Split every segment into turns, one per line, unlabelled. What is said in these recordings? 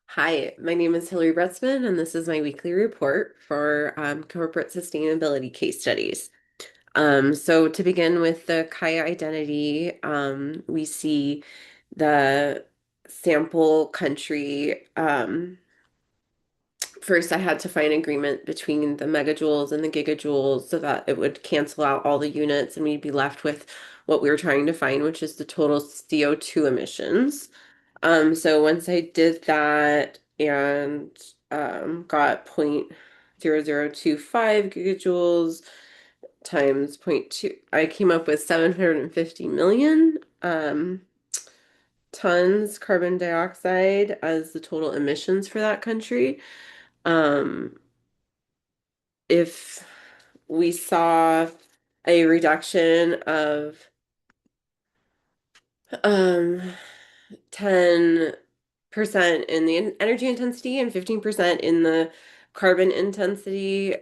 Hi, my name is Hillary Bretzman, and this is my weekly report for corporate sustainability case studies. So to begin with the Kaya identity, we see the sample country. First, I had to find agreement between the megajoules and the gigajoules so that it would cancel out all the units and we'd be left with what we were trying to find, which is the total CO2 emissions. So once I did that and got 0.0025 gigajoules times zero point 0.2, I came up with 750 million tons carbon dioxide as the total emissions for that country. Um, if we saw a reduction of um 10% in the energy intensity and 15% in the carbon intensity.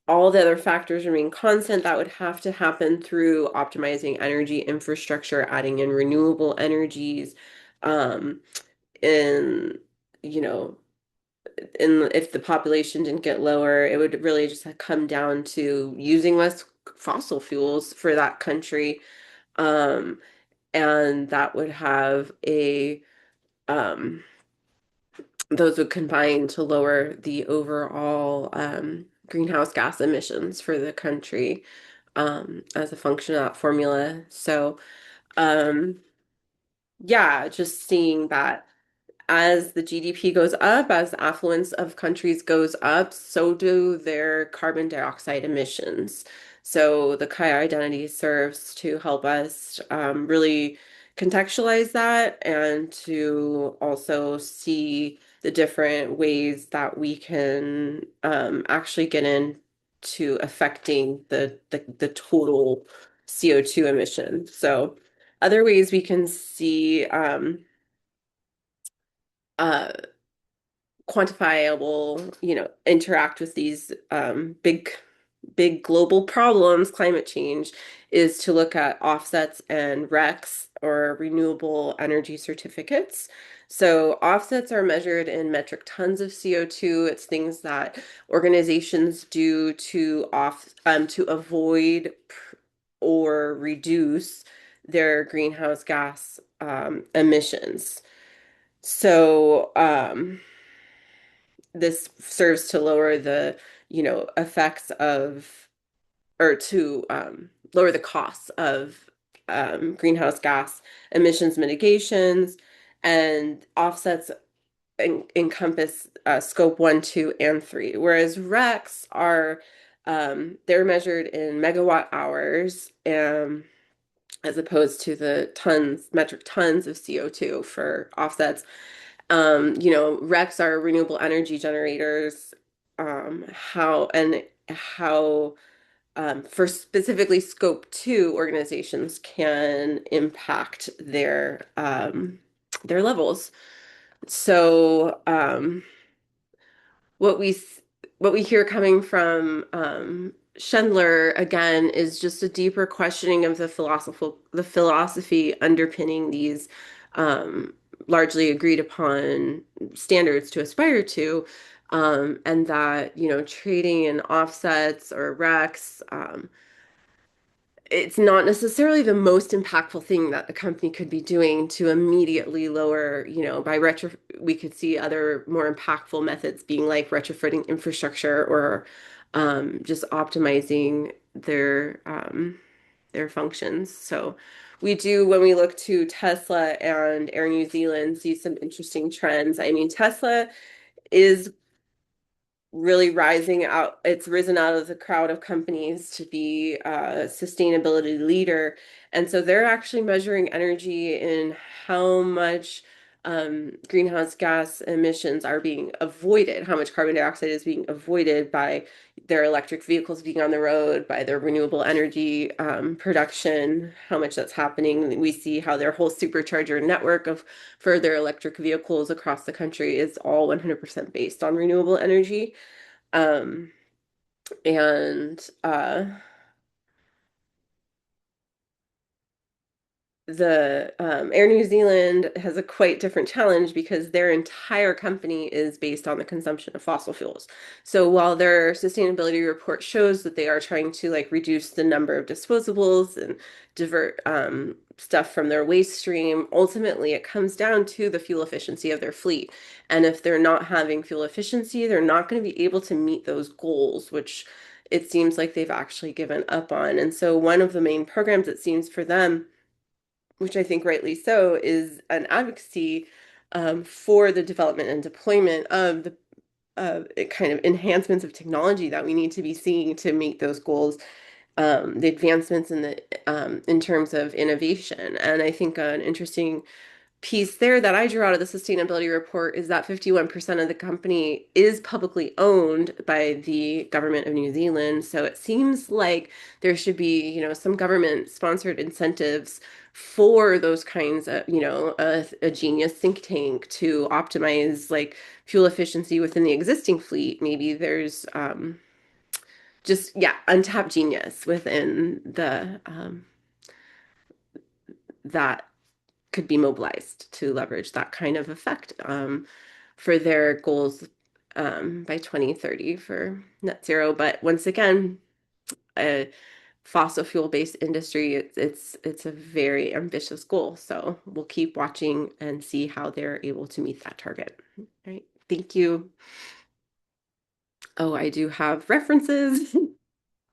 All the other factors remain constant. That would have to happen through optimizing energy infrastructure, adding in renewable energies, um, and you know, and if the population didn't get lower, it would really just come down to using less fossil fuels for that country. Um, and that would have um, those would combine to lower the overall greenhouse gas emissions for the country as a function of that formula. So, um, yeah, just seeing that as the GDP goes up, as the affluence of countries goes up, so do their carbon dioxide emissions. So the Kaya identity serves to help us really contextualize that and to also see the different ways that we can actually get into affecting the total CO2 emission. So other ways we can see uh, quantifiable, interact with these big global problems, climate change, is to look at offsets and RECs or renewable energy certificates. So offsets are measured in metric tons of CO2. It's things that organizations do to avoid or reduce their greenhouse gas emissions. So, this serves to lower the, effects of, or to lower the costs of greenhouse gas emissions mitigations, and offsets encompass scope one, two, and three, whereas RECs are they're measured in megawatt hours as opposed to the metric tons of CO2 for offsets. RECs are renewable energy generators. How for specifically scope two, organizations can impact their levels. So what we what we hear coming from Schindler again is just a deeper questioning of the philosophy underpinning these um, largely agreed upon standards to aspire to, and that trading in offsets or RECs, it's not necessarily the most impactful thing that the company could be doing to immediately lower, by we could see other more impactful methods being like retrofitting infrastructure or just optimizing their functions. So we do, when we look to Tesla and Air New Zealand, see some interesting trends. I mean, Tesla is really rising out. It's risen out of the crowd of companies to be a sustainability leader. And so they're actually measuring energy in how much greenhouse gas emissions are being avoided, how much carbon dioxide is being avoided by their electric vehicles being on the road, by their renewable energy production, how much that's happening. We see how their whole supercharger network of further electric vehicles across the country is all 100% based on renewable energy. Um, and the Air New Zealand has a quite different challenge because their entire company is based on the consumption of fossil fuels. So while their sustainability report shows that they are trying to like reduce the number of disposables and divert stuff from their waste stream, ultimately it comes down to the fuel efficiency of their fleet. And if they're not having fuel efficiency, they're not going to be able to meet those goals, which it seems like they've actually given up on. And so one of the main programs, it seems for them, which I think rightly so, is an advocacy for the development and deployment of the kind of enhancements of technology that we need to be seeing to meet those goals, the advancements in terms of innovation. And I think an interesting piece there that I drew out of the sustainability report is that 51% of the company is publicly owned by the government of New Zealand. So it seems like there should be, some government sponsored incentives for those kinds of, a genius think tank to optimize like fuel efficiency within the existing fleet. Maybe there's just, yeah, untapped genius within the that could be mobilized to leverage that kind of effect for their goals by 2030 for net zero. But once again, a fossil fuel based industry, it's a very ambitious goal. So we'll keep watching and see how they're able to meet that target. All right. Thank you. Oh, I do have references.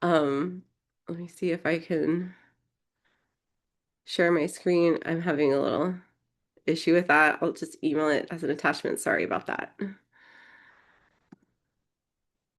Let me see if I can share my screen. I'm having a little issue with that. I'll just email it as an attachment. Sorry about that.